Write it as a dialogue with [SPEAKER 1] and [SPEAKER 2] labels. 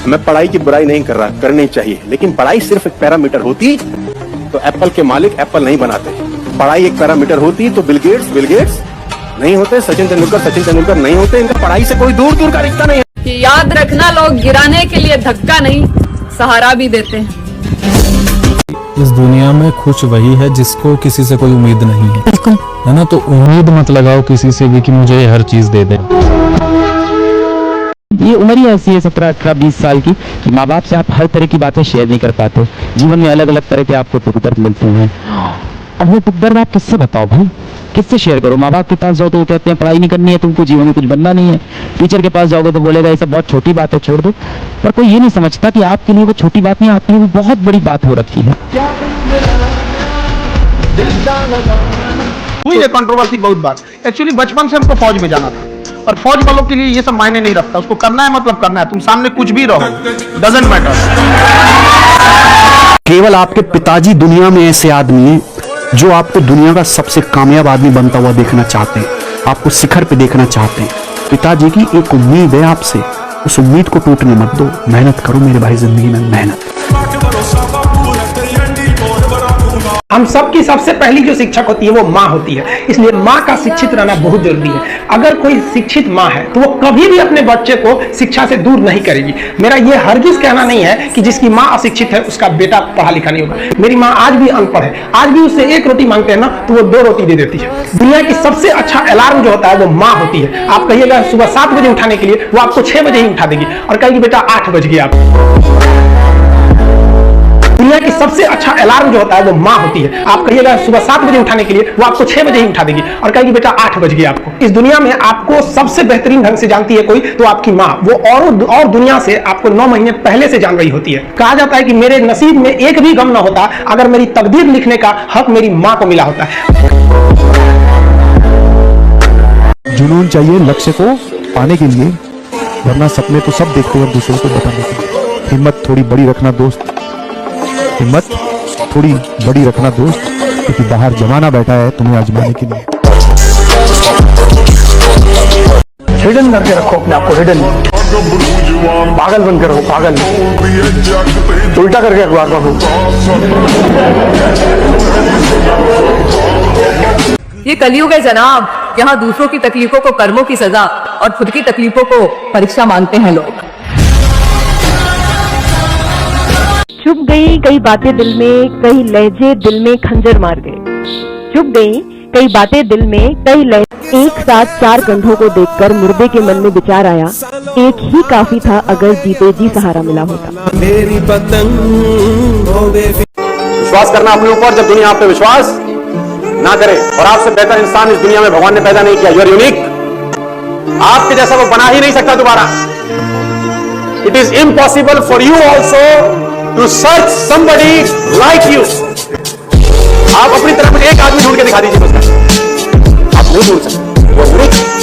[SPEAKER 1] मैं पढ़ाई की बुराई नहीं कर रहा, करनी चाहिए, लेकिन पढ़ाई सिर्फ एक पैरामीटर होती तो एप्पल के मालिक एप्पल नहीं बनाते। पढ़ाई एक पैरामीटर होती तो बिल गेट्स नहीं होते, सचिन तेंदुलकर नहीं होते। इनका पढ़ाई से कोई दूर का रिश्ता नहीं है।
[SPEAKER 2] कि याद रखना, लोग गिराने के लिए धक्का नहीं सहारा भी देते हैं।
[SPEAKER 3] इस दुनिया में खुश वही है जिसको किसी से कोई उम्मीद नहीं है,
[SPEAKER 4] बिल्कुल
[SPEAKER 3] है ना। तो उम्मीद मत लगाओ किसी से भी कि मुझे ये हर चीज दे दे।
[SPEAKER 5] ये उम्र ही ऐसी है 17, 18, 20 साल की कि माँ बाप से आप हर तरह की बातें शेयर नहीं कर पाते। जीवन में अलग अलग तरह के आपको दुख दर्द मिलते हैं। अब वो दुख दर्द आप किससे बताओ भाई, किससे शेयर करो? माँ बाप के पास जाओ तो वो कहते हैं पढ़ाई नहीं करनी है तुमको, जीवन में कुछ बनना नहीं है। टीचर के पास जाओगे तो बोलेगा ये सब बहुत छोटी बात है, छोड़ दो। पर कोई ये नहीं समझता कि आपके लिए वो छोटी बात नहीं, आपके लिए वो बहुत बड़ी बात हो रखी है।
[SPEAKER 6] हुई है कंट्रोवर्सी बहुत बार। एक्चुअली बचपन से हमको फौज में जाना था, और फौज वालों के लिए ये सब मायने नहीं रखता। उसको करना है मतलब करना है, तुम सामने कुछ भी रहो, डजंट मैटर।
[SPEAKER 7] केवल आपके पिताजी दुनिया में ऐसे आदमी हैं जो आपको दुनिया का सबसे कामयाब आदमी बनता हुआ देखना चाहते हैं, आपको शिखर पे देखना चाहते हैं। पिताजी की एक उम्मीद है आपसे, उस उम्मीद को टूटने मत दो। मेहनत करो मेरे भाई, जिंदगी में मेहनत।
[SPEAKER 8] हम सबकी सबसे पहली जो शिक्षक होती है वो माँ होती है, इसलिए माँ का शिक्षित रहना बहुत जरूरी है। अगर कोई शिक्षित माँ है तो वो कभी भी अपने बच्चे को शिक्षा से दूर नहीं करेगी। मेरा ये हरगिज कहना नहीं है कि जिसकी माँ अशिक्षित है उसका बेटा पढ़ा लिखा नहीं होगा। मेरी माँ आज भी अनपढ़ है, आज भी उससे एक रोटी मांगते हैं ना तो वो 2 रोटी दे देती है। दुनिया की सबसे अच्छा अलार्म जो होता है वो माँ होती है। आप कहिएगा सुबह 7 बजे उठाने के लिए, वो आपको 6 बजे ही उठा देगी और कहेगी बेटा 8 बज गए आप। दुनिया की सबसे अच्छा अलार्म जो होता है वो माँ होती है। आप कहिएगा सुबह 7 बजे उठाने के लिए, वो आपको 6 बजे ही उठा देगी और कहेगी बेटा 8 बज गए आपको। इस दुनिया में आपको सबसे बेहतरीन ढंग से जानती है कोई तो आपकी माँ। वो और दुनिया से आपको 9 महीने पहले से जान रही होती है। कहा जाता है कि मेरे नसीब में एक भी गम ना होता अगर मेरी तकदीर लिखने का हक मेरी माँ को मिला होता है।
[SPEAKER 9] जुनून चाहिए लक्ष्य को पाने के लिए, वरना सपने तो सब देखते हैं दूसरों को बताने के लिए। हिम्मत थोड़ी बड़ी रखना दोस्त, हिम्मत थोड़ी बड़ी रखना दोस्त, क्योंकि बाहर जमाना बैठा है तुम्हें आजमाने के लिए।
[SPEAKER 8] हिडन करके रखो अपने आप को, हिडन। पागल बनकर रहो, पागल। उल्टा करके अखबार पढ़ो।
[SPEAKER 2] ये कलयुग है जनाब, यहाँ दूसरों की तकलीफों को कर्मों की सजा और खुद की तकलीफों को परीक्षा मानते हैं लोग।
[SPEAKER 4] चुप गई कई बातें दिल में, कई लहजे दिल में खंजर मार गए। चुप गई कई बातें दिल में, कई लहजे। एक साथ 4 कंधों को देखकर मुर्दे के मन में विचार आया, एक ही काफी था अगर जीते जी सहारा मिला होता।
[SPEAKER 1] विश्वास करना अपने ऊपर जब दुनिया आप पे विश्वास ना करे। और आपसे बेहतर इंसान इस दुनिया में भगवान ने पैदा नहीं किया। You are unique. आपके जैसा वो बना ही नहीं सकता दोबारा। It is impossible for you also to search somebody like you. आप अपनी तरफ में एक आदमी ढूंढ के दिखा दीजिए बस, आप नहीं ढूंढ सकते।